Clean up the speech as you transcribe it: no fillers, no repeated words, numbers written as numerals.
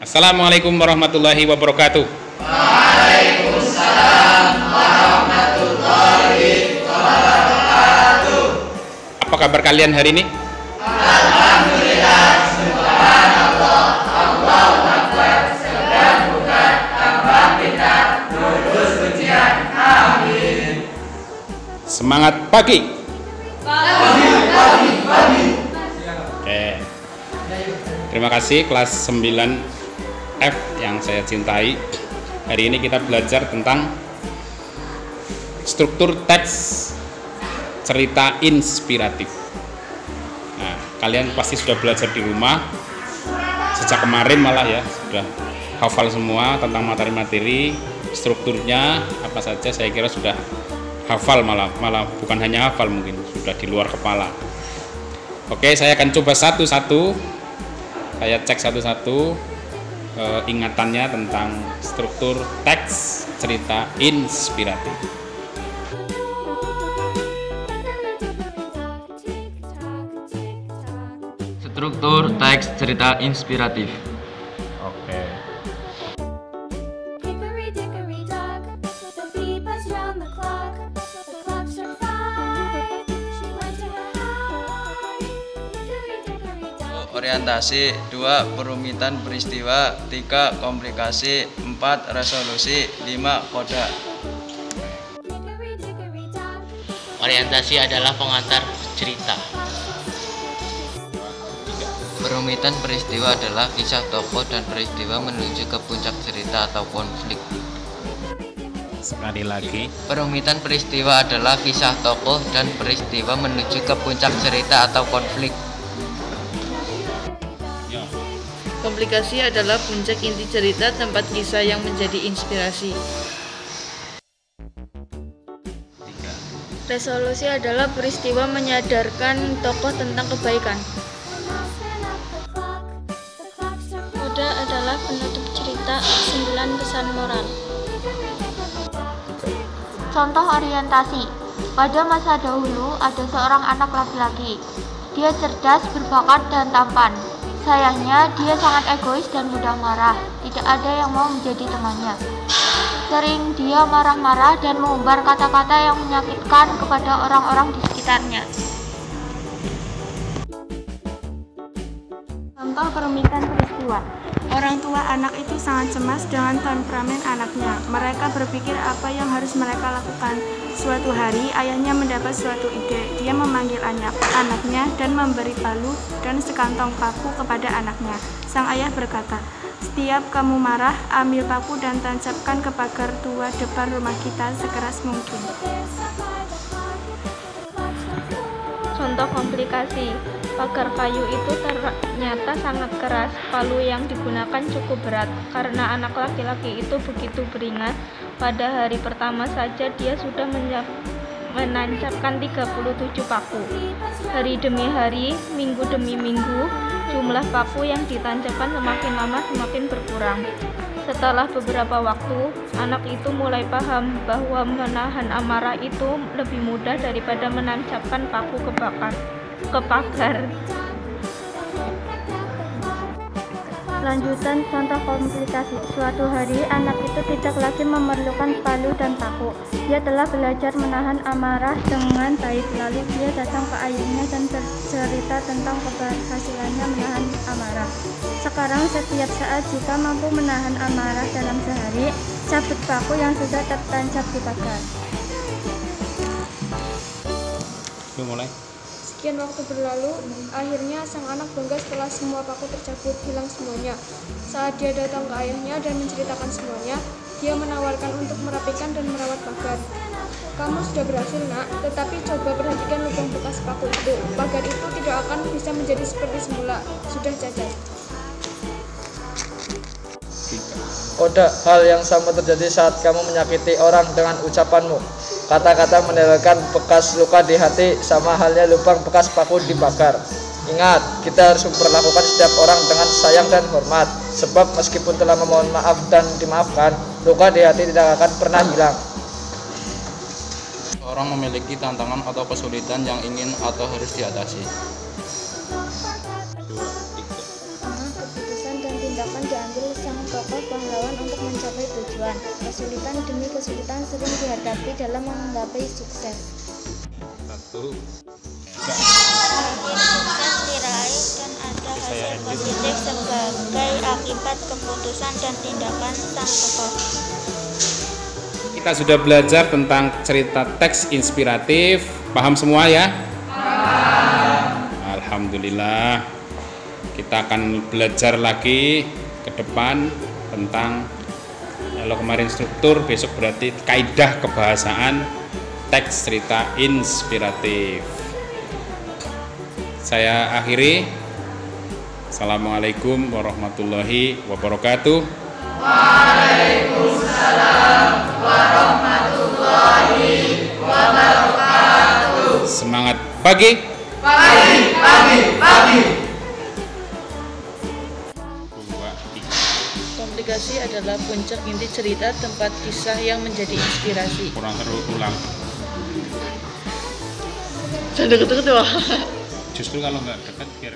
Assalamualaikum warahmatullahi wabarakatuh. Waalaikumsalam warahmatullahi wabarakatuh. Apa kabar kalian hari ini? Alhamdulillah, subhanallah, Allahu Akbar, segera buka, tambah pintar, lulus ujian, amin. Semangat pagi. Pagi. Oke. Terima kasih kelas 9F yang saya cintai. Hari ini kita belajar tentang struktur teks cerita inspiratif. Nah, kalian pasti sudah belajar di rumah sejak kemarin, malah ya sudah hafal semua tentang materi-materi, strukturnya apa saja. Saya kira sudah hafal, malah bukan hanya hafal, mungkin sudah di luar kepala. Oke, saya akan coba satu-satu. Saya cek satu-satu ingatannya tentang struktur teks cerita inspiratif. Struktur teks cerita inspiratif. Oke. Orientasi 2. Perumitan peristiwa 3. Komplikasi 4. Resolusi 5. Koda. Orientasi adalah pengantar cerita. Perumitan peristiwa adalah kisah tokoh dan peristiwa menuju ke puncak cerita atau konflik. Sekali lagi. Perumitan peristiwa adalah kisah tokoh dan peristiwa menuju ke puncak cerita atau konflik. Komplikasi adalah puncak inti cerita, tempat kisah yang menjadi inspirasi. Resolusi adalah peristiwa menyadarkan tokoh tentang kebaikan. Koda adalah penutup cerita, kesimpulan pesan moral. Contoh orientasi. Pada masa dahulu ada seorang anak laki-laki. Dia cerdas, berbakat, dan tampan. Sayangnya, dia sangat egois dan mudah marah. Tidak ada yang mau menjadi temannya. Sering dia marah-marah dan mengumbar kata-kata yang menyakitkan kepada orang-orang di sekitarnya. Contoh perumitan peristiwa. Orang tua anak itu sangat cemas dengan temperamen anaknya. Mereka berpikir apa yang harus mereka lakukan. Suatu hari, ayahnya mendapat suatu ide. Dia memanggil anaknya dan memberi palu dan sekantong paku kepada anaknya. Sang ayah berkata, "Setiap kamu marah, ambil paku dan tancapkan ke pagar tua depan rumah kita sekeras mungkin." Contoh komplikasi. Pagar kayu itu ternyata sangat keras. Palu yang digunakan cukup berat. Karena anak laki-laki itu begitu beringat, pada hari pertama saja dia sudah menancapkan 37 paku. Hari demi hari, minggu demi minggu, jumlah paku yang ditancapkan semakin lama semakin berkurang. Setelah beberapa waktu, anak itu mulai paham bahwa menahan amarah itu lebih mudah daripada menancapkan paku ke pagar. Lanjutan contoh komplikasi. Suatu hari, anak itu tidak lagi memerlukan palu dan paku. Dia telah belajar menahan amarah dengan baik. Lalu dia datang ke ayahnya dan bercerita tentang keberhasilannya menahan amarah. Sekarang setiap saat jika mampu menahan amarah dalam sehari, cabut paku yang sudah tertancap di pagar. Mulai. Sekian waktu berlalu, akhirnya sang anak bangga setelah semua paku tercabut, hilang semuanya. Saat dia datang ke ayahnya dan menceritakan semuanya, dia menawarkan untuk merapikan dan merawat pagar. "Kamu sudah berhasil, nak, tetapi coba perhatikan lubang bekas paku itu. Pagar itu tidak akan bisa menjadi seperti semula, sudah cacat." Koda, hal yang sama terjadi saat kamu menyakiti orang dengan ucapanmu. Kata-kata meninggalkan bekas luka di hati, sama halnya lubang bekas paku di pagar. Ingat, kita harus memperlakukan setiap orang dengan sayang dan hormat. Sebab meskipun telah memohon maaf dan dimaafkan, luka di hati tidak akan pernah hilang. Orang memiliki tantangan atau kesulitan yang ingin atau harus diatasi. Keputusan dan tindakan diambil memanggil sang tokoh pahlawan untuk mencapai tujuan. Kesulitan demi kesulitan sering dihadapi dalam menggapai sukses. Satu. Sukses diraih dan ada hasil positif sebagai akibat keputusan dan tindakan sang tokoh. Kita sudah belajar tentang cerita teks inspiratif. Paham semua ya? Alhamdulillah. Kita akan belajar lagi ke depan tentang, kalau kemarin struktur, besok berarti kaidah kebahasaan teks cerita inspiratif. Saya akhiri. Assalamualaikum warahmatullahi wabarakatuh. Waalaikumsalam warahmatullahi wabarakatuh. Semangat pagi. Pagi. Komplikasi adalah puncak inti cerita, tempat kisah yang menjadi inspirasi. Kurang terus ulang. Jangan deket-deket wah. Justru kalau nggak dekat biar